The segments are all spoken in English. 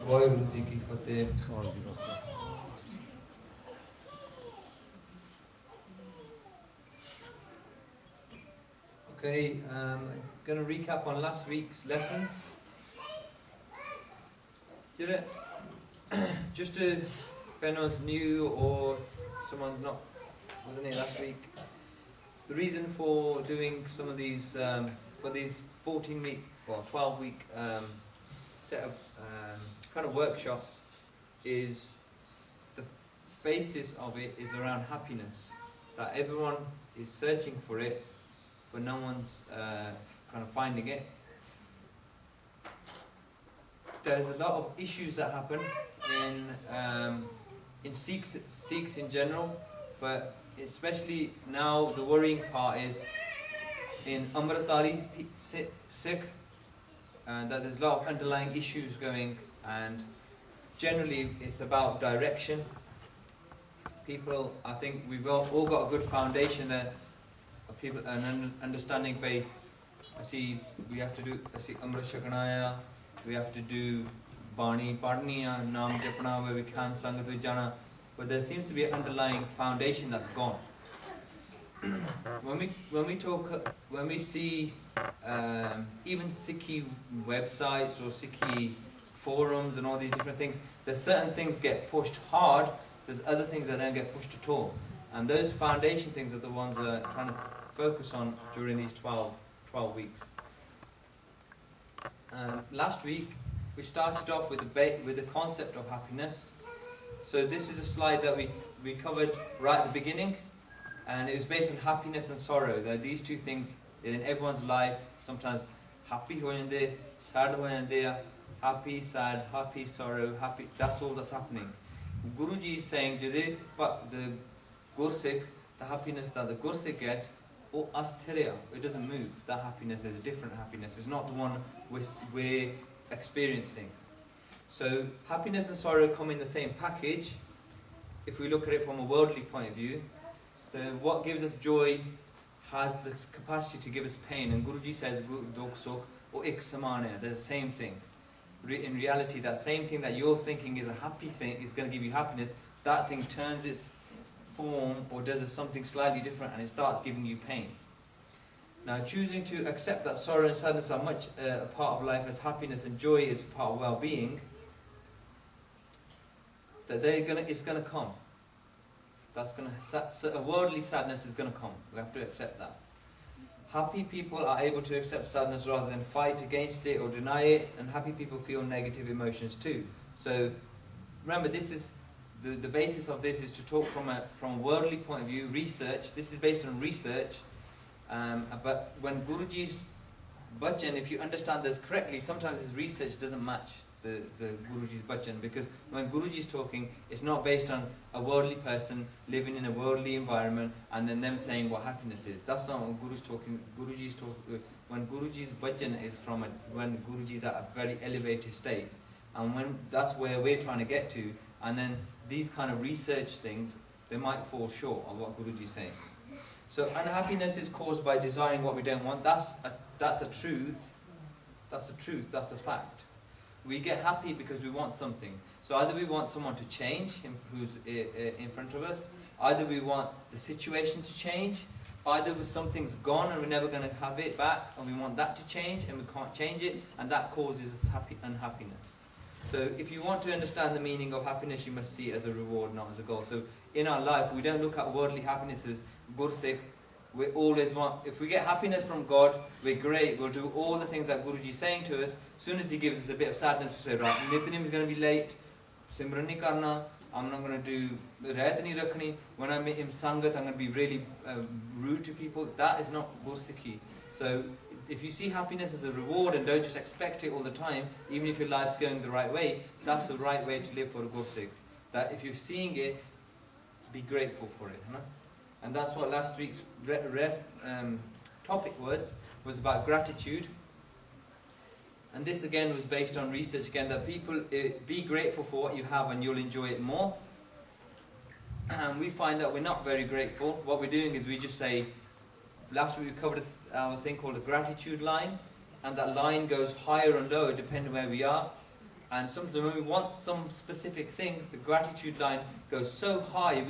Okay, I'm going to recap on last week's lessons. Did it? Just to, if anyone's new or someone's not wasn't here last week, the reason for doing some of these for these 14-week or 12-week set of kind of workshops is the basis of it is around happiness. That everyone is searching for it, but no one's kind of finding it. There's a lot of issues that happen in Sikhs in general, but especially now the worrying part is in Amritari Sikh, that there's a lot of underlying issues going, and generally it's about direction. People, I think we've all got a good foundation there. People an understanding by we have to do Amrit Shakanaya, we have to do Bani Padniya, Naam Japna, where we can Sangat Vijana, but there seems to be an underlying foundation that's gone. When we see even Sikhi websites or Sikhi forums and all these different things, there's certain things get pushed hard, there's other things that don't get pushed at all. And those foundation things are the ones that are trying to focus on during these 12 weeks. Last week we started off with the concept of happiness. So this is a slide that we covered right at the beginning, and it was based on happiness and sorrow. There are these two things in everyone's life. Sometimes happy ho jande, sad ho jande, happy, sad, happy, sorrow, happy. That's all that's happening. Guruji is saying, the Gursikh, the happiness that the Gursikh gets, it doesn't move. That happiness is a different happiness. It's not the one we're experiencing. So happiness and sorrow come in the same package. If we look at it from a worldly point of view, what gives us joy has the capacity to give us pain. And Guruji says, they're the same thing. In reality, that same thing that you're thinking is a happy thing, is going to give you happiness, that thing turns its form or does something slightly different and it starts giving you pain. Now, choosing to accept that sorrow and sadness are much a part of life as happiness and joy is a part of well-being, that it's going to come. A worldly sadness is going to come. We have to accept that. Happy people are able to accept sadness rather than fight against it or deny it, and happy people feel negative emotions too. So remember, this is the basis of this is to talk from a worldly point of view, research. This is based on research, but when Guruji's bhajan, if you understand this correctly, sometimes his research doesn't match the Guruji's bhajan, because when Guruji is talking, it's not based on a worldly person living in a worldly environment and then them saying what happiness is. That's not what Guruji's talking. Guruji's talking when Guruji's bhajan is when Guruji's at a very elevated state, and when that's where we're trying to get to, and then these kind of research things, they might fall short of what Guruji is saying. So unhappiness is caused by desiring what we don't want. That's a truth. That's the truth. That's a fact. We get happy because we want something. So either we want someone to change, who's in front of us, either we want the situation to change, either something's gone and we're never going to have it back, and we want that to change and we can't change it, and that causes us unhappiness. So if you want to understand the meaning of happiness, you must see it as a reward, not as a goal. So in our life, we don't look at worldly happiness as Gursikh. We always want, if we get happiness from God, we're great, we'll do all the things that Guruji is saying to us. As soon as he gives us a bit of sadness, we say, right, Nityanim is going to be late, Simran nahi karna, I'm not going to do Rahat nahi rakhni, when I'm in Sangat, I'm going to be really rude to people. That is not Gursikhi. So if you see happiness as a reward and don't just expect it all the time, even if your life's going the right way, that's the right way to live for a Gursikh. That if you're seeing it, be grateful for it. Huh? And that's what last week's topic was about gratitude. And this again was based on research again, that people be grateful for what you have and you'll enjoy it more. And we find that we're not very grateful. What we're doing is we just say, last week we covered a thing called a gratitude line, and that line goes higher and lower depending where we are. And sometimes when we want some specific thing, the gratitude line goes so high,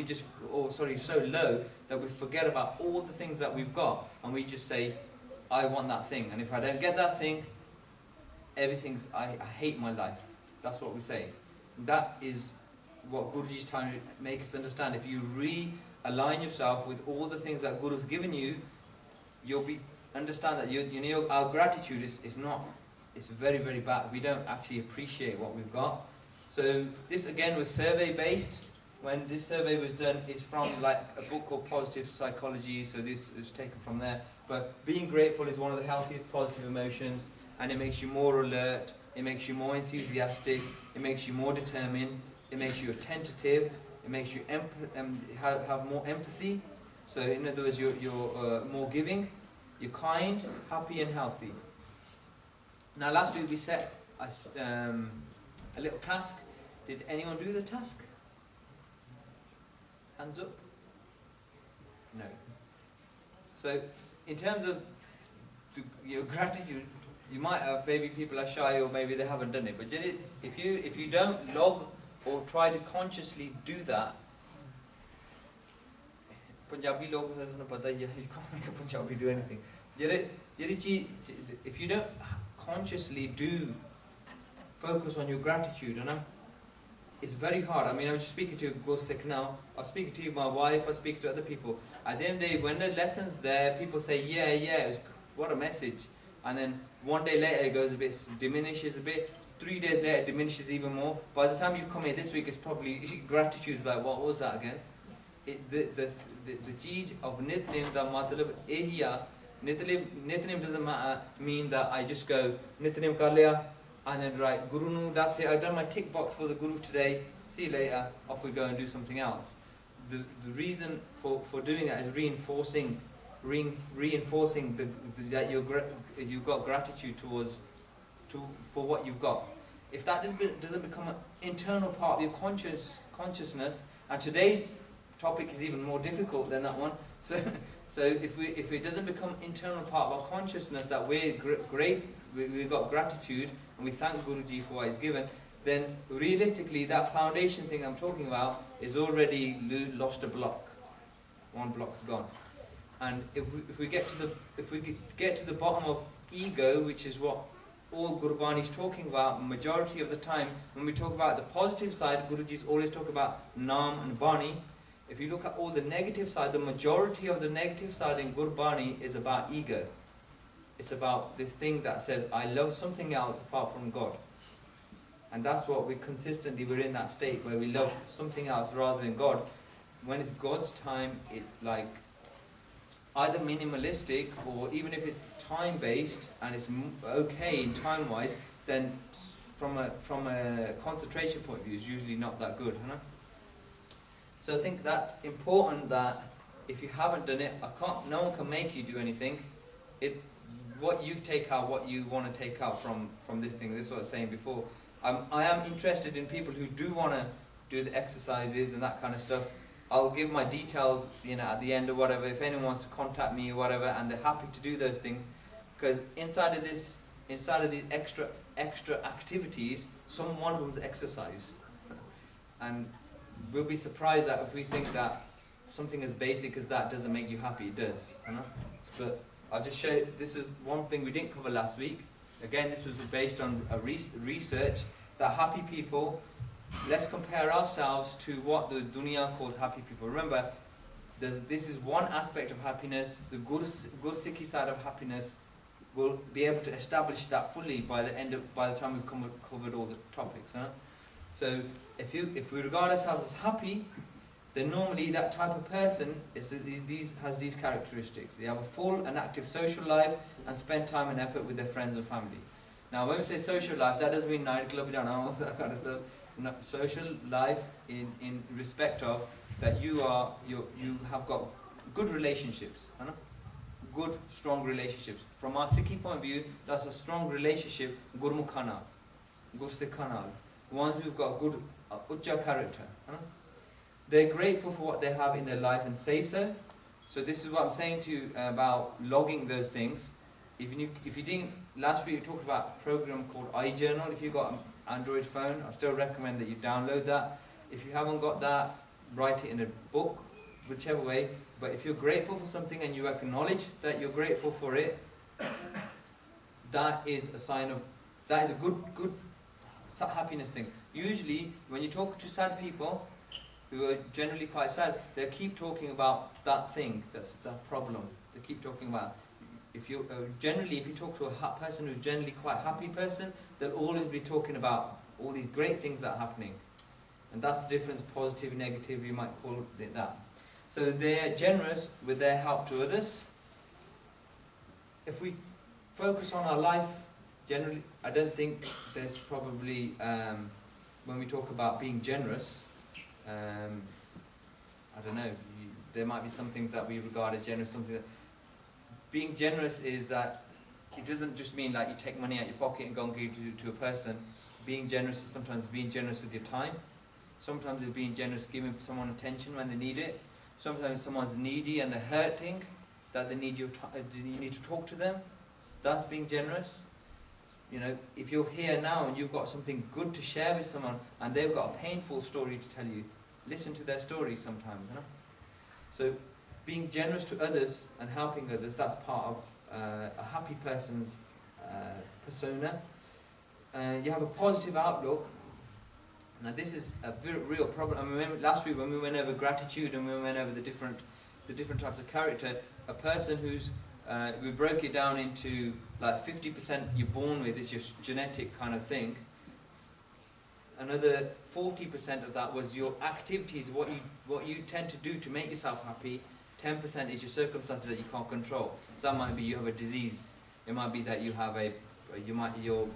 so low, that we forget about all the things that we've got, and we just say, I want that thing, and if I don't get that thing, I hate my life. That's what we say. That is what Guruji is trying to make us understand. If you realign yourself with all the things that Guru's given you, you'll understand that our gratitude is not. It's very, very bad. We don't actually appreciate what we've got. So this again was survey based. When this survey was done, it's from like a book called Positive Psychology. So this is taken from there. But being grateful is one of the healthiest positive emotions, and it makes you more alert. It makes you more enthusiastic. It makes you more determined. It makes you attentive. It makes you have more empathy. So in other words, you're more giving. You're kind, happy, and healthy. Now last week we set a little task. Did anyone do the task? Hands up? No. So in terms of your gratitude, you might have, maybe people are shy or maybe they haven't done it, but if you don't log or try to consciously do that, Punjabi log you can't make a Punjabi do anything. If you don't consciously focus on your gratitude, it's very hard. I mean, I'm just speaking to Gosik now, I'm speaking to my wife, I speak to other people. At the end of the day, when the lesson's there, people say, yeah, what a message. And then one day later it goes a bit, diminishes a bit. 3 days later it diminishes even more. By the time you come here this week, it's probably gratitude is like, what was that again? The cheez of Nitnim, the matlab ehiya. Nitnim doesn't mean that I just go Nitnim kar liya and then write Guru nu, that's it, I've done my tick box for the Guru today, see you later, off we go and do something else. The reason for doing that is reinforcing that you've got gratitude for what you've got. If that doesn't become an internal part of your consciousness, and today's topic is even more difficult than that one. So if it doesn't become internal part of our consciousness that we've got gratitude and we thank Guruji for what he's given, then realistically that foundation thing I'm talking about is already lost a block. One block's gone. And if we get to the bottom of ego, which is what all Gurbani is talking about, majority of the time, when we talk about the positive side, Guruji's always talk about Naam and Bani. If you look at all the negative side, the majority of the negative side in Gurbani is about ego. It's about this thing that says, I love something else apart from God. And that's what we're in that state where we love something else rather than God. When it's God's time, it's like either minimalistic, or even if it's time-based and it's okay in time-wise, then from a concentration point of view, it's usually not that good. So I think that's important, that if you haven't done it, no one can make you do anything. What you take out, what you want to take out from this thing. This is what I was saying before. I am interested in people who do want to do the exercises and that kind of stuff. I'll give my details, at the end or whatever, if anyone wants to contact me or whatever, and they're happy to do those things, because inside of these extra activities, one of them is exercise, and we'll be surprised that if we think that something as basic as that doesn't make you happy, it does. But I'll just show you, this is one thing we didn't cover last week. Again, this was based on a research that happy people, let's compare ourselves to what the dunya calls happy people. Remember, this is one aspect of happiness. The Gursikhi side of happiness, we'll be able to establish that fully by the time we've covered all the topics. So if we regard ourselves as happy, then normally that type of person has these characteristics. They have a full and active social life and spend time and effort with their friends and family. Now when we say social life, that doesn't mean night club, all that kind of stuff. Social life in respect of that you have got good relationships, good strong relationships. From our Sikhi point of view, that's a strong relationship, Gurmukhana, Gursikhana, ones who've got good Ucha character. They're grateful for what they have in their life and say so. So this is what I'm saying to you about logging those things. If you didn't, last week we talked about a program called iJournal. If you've got Android phone, I still recommend that you download that. If you haven't got that, write it in a book, whichever way. But if you're grateful for something and you acknowledge that you're grateful for it, that is a sign of, that is a good happiness thing. Usually, when you talk to sad people, who are generally quite sad, they keep talking about that thing, that's that problem. They keep talking about. If you generally, if you talk to a person who's generally quite a happy person, they'll always be talking about all these great things that are happening, and that's the difference. Positive, negative, you might call it that. So they're generous with their help to others. If we focus on our life, generally, I don't think there's probably when we talk about being generous. I don't know. There might be some things that we regard as generous. Something that being generous is that it doesn't just mean like you take money out your pocket and go and give it to a person. Being generous is sometimes being generous with your time. Sometimes it's being generous, giving someone attention when they need it. Sometimes someone's needy and they're hurting, that they need you need to talk to them. That's being generous. You know, if you're here now and you've got something good to share with someone and they've got a painful story to tell you, listen to their story sometimes. You know? So being generous to others and helping others, that's part of a happy person's persona. You have a positive outlook. Now this is a very real problem. I remember last week when we went over gratitude and we went over the different types of character, a person who's we broke it down into like 50% you're born with, is your genetic kind of thing. Another 40% of that was your activities, what you tend to do to make yourself happy. 10% is your circumstances that you can't control. So that might be you have a disease. It might be that you have your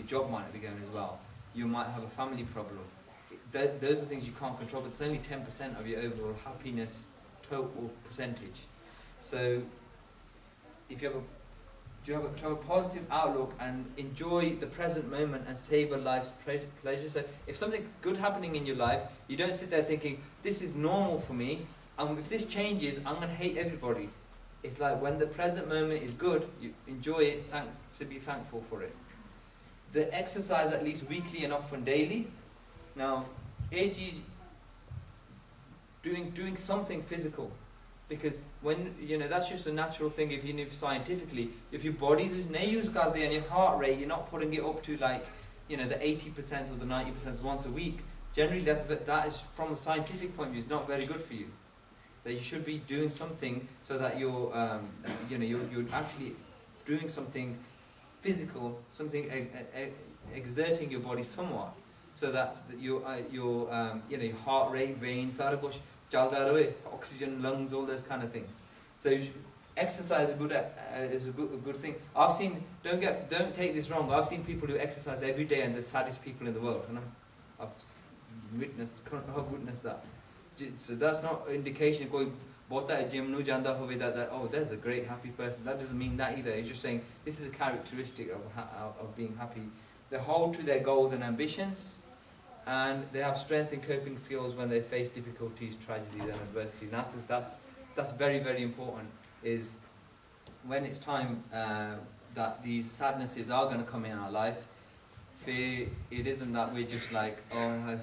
job might not be going as well. You might have a family problem. Those are things you can't control, but it's only 10% of your overall happiness total percentage. So if you have a positive outlook and enjoy the present moment and savor life's pleasure. So if something good happening in your life, you don't sit there thinking, this is normal for me, and if this changes, I'm going to hate everybody. It's like when the present moment is good, you enjoy it, to be thankful for it. The exercise at least weekly and often daily. Now, AG doing something physical. Because when, that's just a natural thing, if you know scientifically, if your body is and your heart rate, you're not putting it up to like, the 80% or the 90% once a week. Generally, that is, from a scientific point of view, is not very good for you. That you should be doing something so that you're actually doing something physical, something exerting your body somewhat, so that your heart rate, veins, oxygen, lungs, all those kind of things. So exercise is a good thing. I've seen, don't take this wrong, I've seen people who exercise every day and the saddest people in the world. I've witnessed that. So that's not an indication that oh, there's a great happy person. That doesn't mean that either. It's just saying this is a characteristic of being happy. They hold to their goals and ambitions, and they have strength and coping skills when they face difficulties, tragedies and adversity. And that's very, very important, is when it's time that these sadnesses are going to come in our life, it isn't that we're just like, oh, or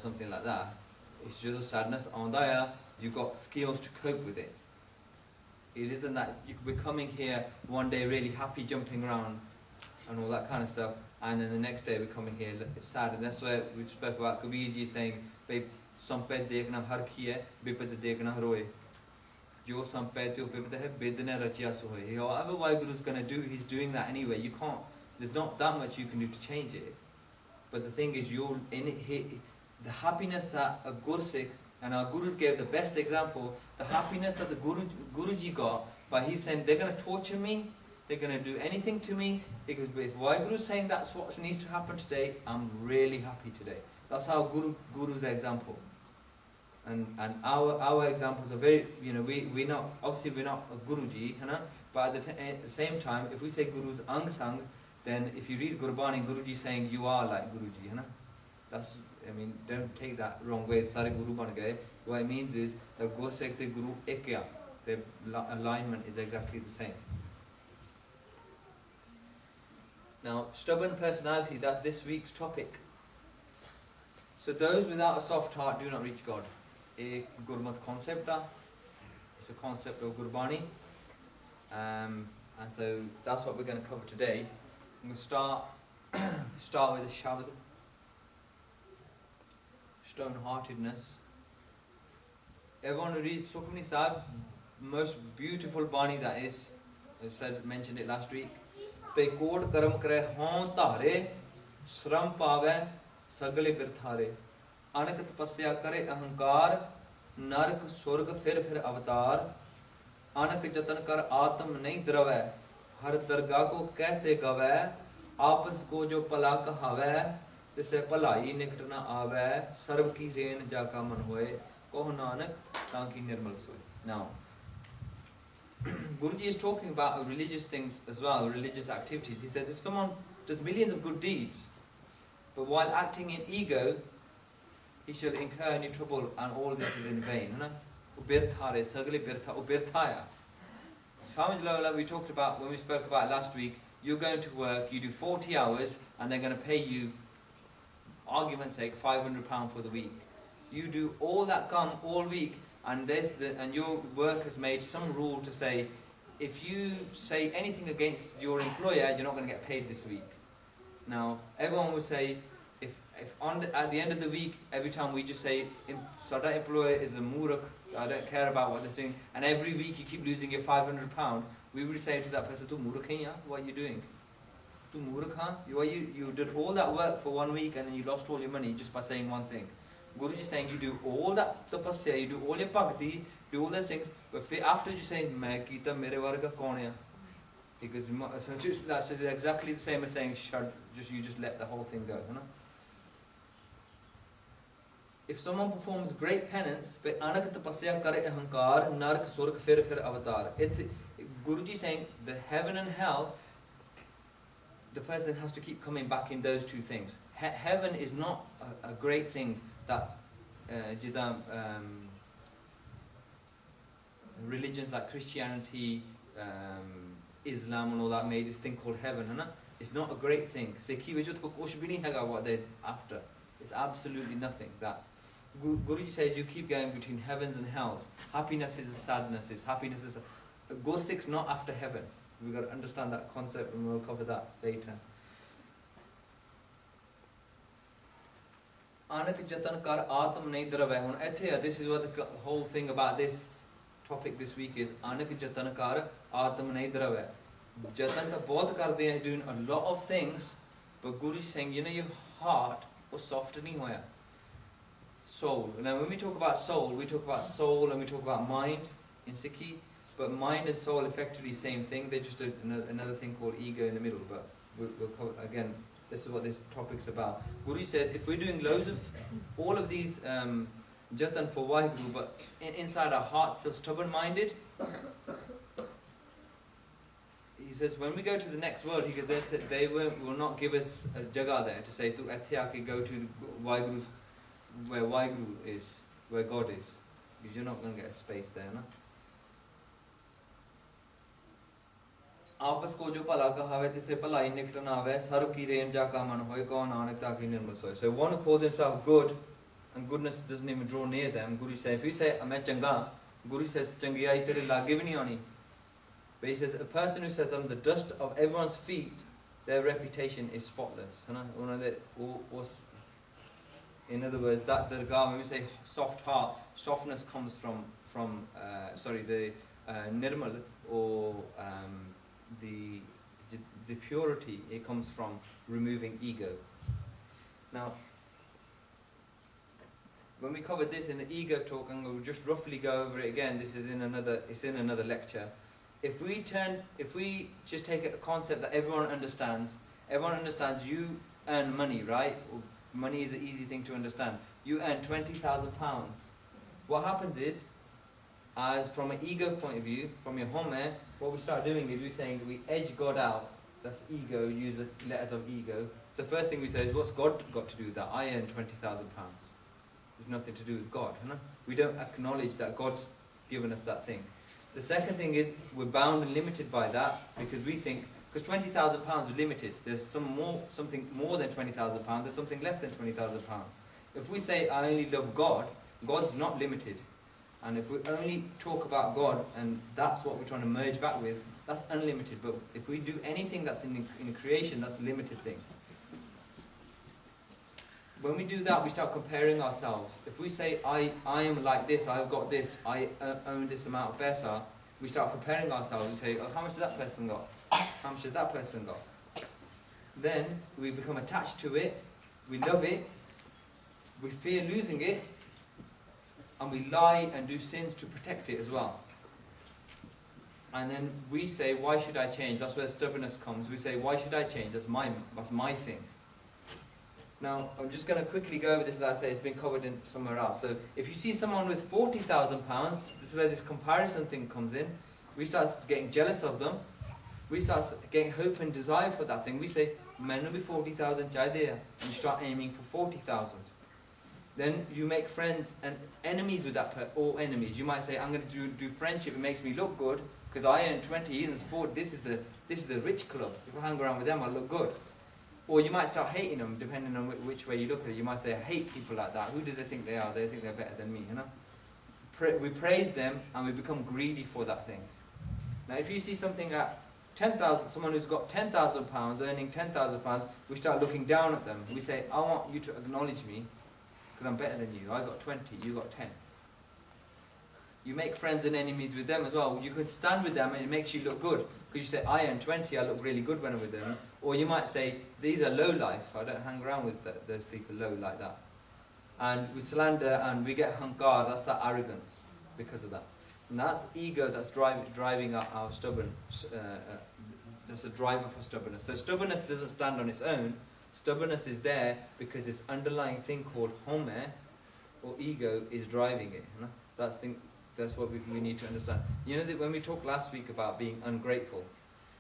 something like that. It's just a sadness. You've got skills to cope with it. It isn't that we're coming here one day really happy, jumping around and all that kind of stuff, and then the next day we're coming here sad. And that's where we spoke about Kabir ji saying, samped dekhna har ki hai, bipad dekhna roye. Jo samped to bipad hai, bedne rachya soye. However Waheguru is going to do, he's doing that anyway. You can't, there's not that much you can do to change it. But the thing is, you're in it, the happiness that a Gursikh, and our Gurus gave the best example, the happiness that the Guruji got by he saying, they're going to torture me, they're going to do anything to me, because if Waheguru is saying that's what needs to happen today, I'm really happy today. That's our Guru's example. And our examples are very, we're not a Guruji, but at the same time, if we say Guru's Ang Sang, then if you read Gurbani, Guruji saying you are like Guruji, that's, don't take that wrong way. Sare Guru ban gaye. What it means is that Gursikh the Guru ekya. The alignment is exactly the same. Now, stubborn personality, that's this week's topic. So those without a soft heart do not reach God. A Gurmat concept, it's a concept of Gurbani. And so that's what we're going to cover today. I'm going to start with a shabad, stone-heartedness. Everyone who reads Sukhmani Sahib, most beautiful Bani that is, I've mentioned it last week. Pe kod karam kare hon thare, sram pave sagale birthare. Anak tapasya kare ahankar, nark surg fir avatar. Anak jatan kar atam nahi drave, har darga ko kaise gave. Apas ko jo pala kahave, tise palai nikt na ave. Sarv ki reen jaka man hoye, koh nanak tanki nirmal soy. Now, Guruji is talking about religious things as well, religious activities. He says if someone does millions of good deeds, but while acting in ego, he shall incur any trouble and all this is in vain. Ubirthare, sagle birtha, ubirthaya. Samaj Lola we talked about when we spoke about last week, you're going to work, you do 40 hours and they're going to pay you, argument's sake, £500 for the week. You do all that come all week, and your work has made some rule to say, if you say anything against your employer, you're not going to get paid this week. Now, everyone will say, if at the end of the week, every time we just say, Sada employer is a murak, I don't care about what they're saying, and every week you keep losing your £500, we would say to that person, Tu murak hai ya? What are you doing? Tu murak ha? You did all that work for 1 week and then you lost all your money just by saying one thing. Guruji is saying you do all that tapasya, you do all your bhakti, do all those things, but after you say, Main kita mere varga kaun hai? Because that's exactly the same as saying, you just let the whole thing go. You know? If someone performs great penance, but anak tapasya kare ahankar, nark surg fir avatar. Guruji is saying the heaven and hell, the person has to keep coming back in those two things. Heaven is not a great thing that religions like Christianity, Islam and all that made this thing called heaven. It's not a great thing. What they're after. It's absolutely nothing. That Guruji says you keep going between heavens and hells. Happiness is sadness. Happiness is Gursik's not after heaven. We've got to understand that concept and we'll cover that later. Anak jatan kar atam nahi drave. This is what the whole thing about this topic this week is. Anak jatan kar atam nahi drave. Jatan ka bahut karde hain, doing a lot of things, but Guru is saying, your heart was soft nahi hoya. Soul. Now when we talk about soul and we talk about mind in Sikhi, but mind and soul effectively same thing. They're just another thing called ego in the middle. But we'll cover, again, this is what this topic's about. Guru says if we're doing loads of all of these jatan for Waheguru, but inside our hearts still stubborn-minded, he says when we go to the next world, he goes, they will not give us a jaga there to say, tu aithe go to Waheguru's, where Waheguru is, where God is, because you're not going to get a space there, no? आपस को जो भला कहावे तिसे भलाई निकट न आवे सर्व की रेन जा का मन होए कौन नानक ताकि निर्मल सोए. So one who calls himself good and goodness doesn't even draw near them. Guru says if you say मैं चंगा, Guru says चंगियाई तेरे लागे भी नहीं आनी. But he says a person who says I'm the dust of everyone's feet, their reputation is spotless. In other words, that dargah, when we say soft heart, softness comes from the nirmal or the purity. It comes from removing ego. Now, when we covered this in the ego talk, and we'll just roughly go over it again. This is in another lecture. If we just take a concept that everyone understands you earn money, right? Money is an easy thing to understand. You earn £20,000. What happens is, as from an ego point of view, from your home, what we start doing is we're saying we edge God out. That's ego, use the letters of ego. So first thing we say is, what's God got to do with that? I earn £20,000. There's nothing to do with God. We don't acknowledge that God's given us that thing. The second thing is we're bound and limited by that because we think Because £20,000 is limited. There's something more than £20,000. There's something less than £20,000. If we say I only love God, God's not limited. And if we only talk about God and that's what we're trying to merge back with, that's unlimited. But if we do anything that's in creation, that's a limited thing. When we do that, we start comparing ourselves. If we say, I am like this, I've got this, I own this amount of pesa, we start comparing ourselves. We say, oh, how much has that person got? How much has that person got? Then we become attached to it, we love it, we fear losing it, and we lie and do sins to protect it as well. And then we say, why should I change? That's where stubbornness comes. We say, why should I change? That's my thing. Now, I'm just going to quickly go over this. Like I say, it's been covered in somewhere else. So, if you see someone with £40,000, this is where this comparison thing comes in. We start getting jealous of them. We start getting hope and desire for that thing. We say, "Mainu bhi 40,000 chahiye," and you start aiming for 40,000. Then you make friends and enemies with that person, or enemies. You might say, "I'm going to do friendship. It makes me look good because I earn 20, he earns 40. This is the rich club. If I hang around with them, I look good." Or you might start hating them, depending on which way you look at it. You might say, I hate people like that. Who do they think they are? They think they're better than me, you know? We praise them and we become greedy for that thing. Now, if you see something at 10,000, someone who's got £10,000, earning £10,000, we start looking down at them. We say, I want you to acknowledge me because I'm better than you. I got 20, you got 10. You make friends and enemies with them as well. You can stand with them and it makes you look good. Because you say, I earn 20, I look really good when I'm with them. Or you might say, these are low life. I don't hang around with those people low like that. And we slander and we get hankar, that's that arrogance because of that. And that's ego that's driving our stubborn. That's a driver for stubbornness. So stubbornness doesn't stand on its own. Stubbornness is there because this underlying thing called home or ego is driving it. You know? That's what we need to understand. You know that when we talked last week about being ungrateful,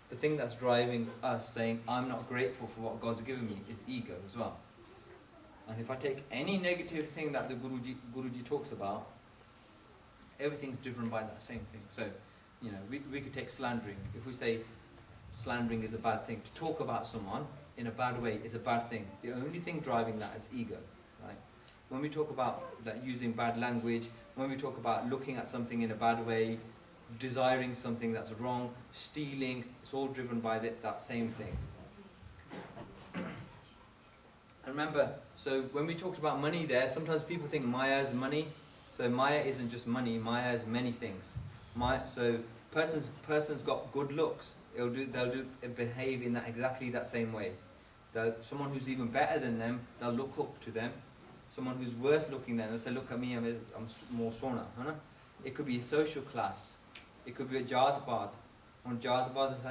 the thing that's driving us saying, I'm not grateful for what God's given me, is ego as well. And if I take any negative thing that the Guruji talks about, everything's driven by that same thing. So, you know, we could take slandering. If we say slandering is a bad thing, to talk about someone in a bad way is a bad thing. The only thing driving that is ego, right? When we talk about that using bad language, when we talk about looking at something in a bad way, desiring something that's wrong, stealing, it's all driven by that same thing. And remember, so when we talked about money there, sometimes people think Maya is money. So Maya isn't just money, Maya is many things. So person's got good looks, they'll behave in exactly that same way. Someone who's even better than them, they'll look up to them. Someone who's worse looking than them, they'll say, look at me, I'm more sona. It could be a social class. It could be a Jat Paat. From Jat Paat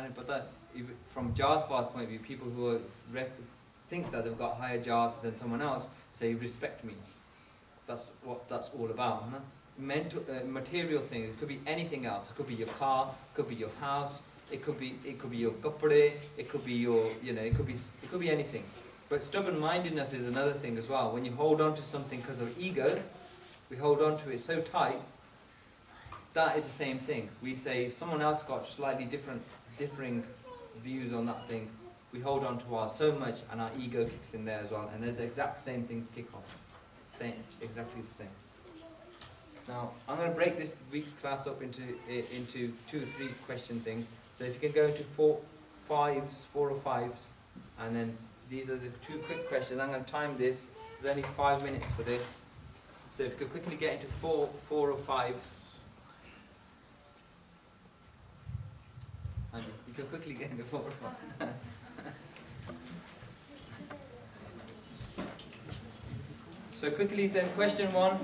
point of view, people who think that they've got higher Jat than someone else say, respect me. That's what that's all about. Material things. It could be anything else. It could be your car. It could be your house. It could be your kapde. It could be your, it could be anything. But stubborn-mindedness is another thing as well. When you hold on to something because of ego, we hold on to it so tight. That is the same thing. We say if someone else got slightly differing views on that thing, we hold on to ours so much, and our ego kicks in there as well. And there's the exact same thing to kick off. Exactly the same. Now, I'm going to break this week's class up into 2 or 3 question things. So if you can go into 4 or 5s, and then these are the 2 quick questions. I'm going to time this. There's only 5 minutes for this. So if you could quickly get into 4 or 5s. And you can quickly get into 4 or 5. So quickly then, question 1.